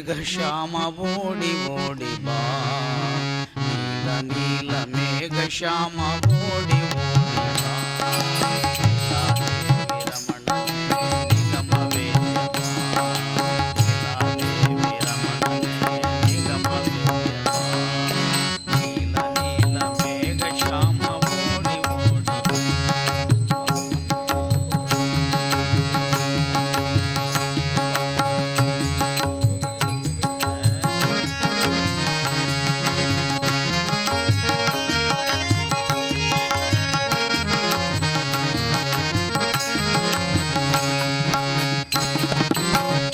ಮೇಘ ಶ್ಯಾಮ ಓಡಿ ಓಡಿ ಬಾ, ನೀಲ ನೀಲ ಮೇಘ ಶ್ಯಾಮ ಓಡಿ ಓಡಿ ಬಾ. ಲೀಲಾದೇವಿ ರಮಣನೆ ನಿಗಮವೇದ್ಯ ಬಾ, ಲೀಲಾದೇವಿ ರಮಣನೆ ನಿಗಮವೇದ್ಯ ಬಾ. ನೀಲ ನೀಲ ಮೇಘ ಶ್ಯಾಮ ಓಡಿ ಓಡಿ ಬಾ.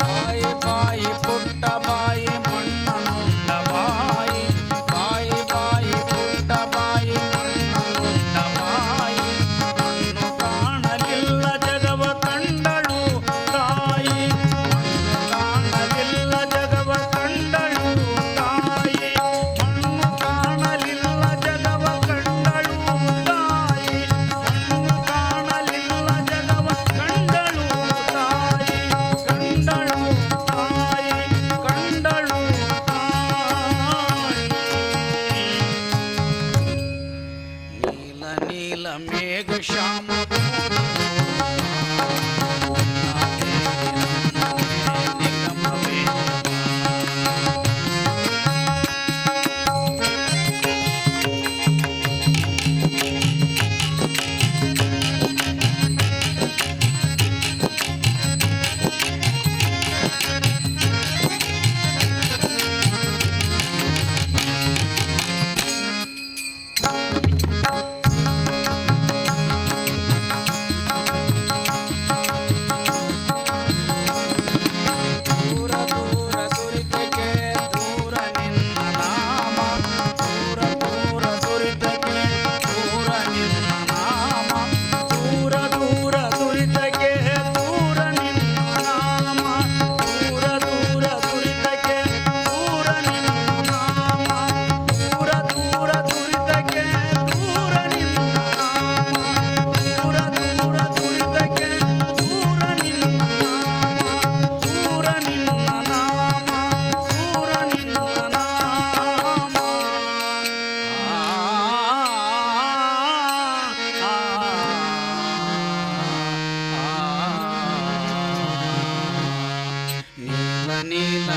ಬಾಯಿ ಬಾಯಿ ಪುಟ್ಟ ಬಾಯಿ ಮಣ್ಣನುಂಡ ಬಾಯಿ, ಬಾಯಿ ಬಾಯಿ ಪುಟ್ಟ ಬಾಯಿ ಮಣ್ಣನುಂಡ ಬಾಯಿ. ಮಣ್ಣು ಕಾಣಲಿಲ್ಲ ಜಗವ ಕಂಡಳು ತಾಯಿ, ಮಣ್ಣು ಕಾಣಲಿಲ್ಲ ಜಗವ ಕಂಡಳು ತಾಯಿ. ಮಣ್ಣು ಕಾಣಲಿಲ್ಲ ಜಗವ ಕಂಡಳು ತಾಯಿ, ಮಣ್ಣು ಕಾಣಲಿಲ್ಲ ಜಗವ ಕಂಡಳು ತಾಯಿ. ಕಂಡಳು ತಾಯಿ, ಕಂಡಳು ತಾಯಿ. ನೀಲ ನೀಲ ಮೇಘ ಶ್ಯಾಮ ನಿಗಮವೇದ್ಯ ದೂರ ದೂರ ದುರಿತಕ್ಕೆ ದೂರ ನಿನ್ನ ನಾಮ, ದೂರ ದೂರ ದುರಿತಕ್ಕೆ ದೂರ ನಿನ್ನ ನಾಮ. ದೂರ ದೂರ ದುರಿತಕ್ಕೆ ದೂರ ನಿನ್ನ ನಾಮ, ದೂರ ದೂರ ದುರಿತಕ್ಕೆ ದೂರ ನಿನ್ನ ನಾಮ. ದೂರ ದೂರ ದುರಿತಕ್ಕೆ ದೂರ ನಿನ್ನ ನಾಮ, ದೂರ ದೂರ ದುರಿತಕ್ಕೆ ದೂರ ನಿನ್ನ ನಾಮ. ದೂರ ನಿನ್ನ ನಾಮ, ದೂರ ನಿನ್ನ ನಾಮ. ನೀಲ ನೀಲ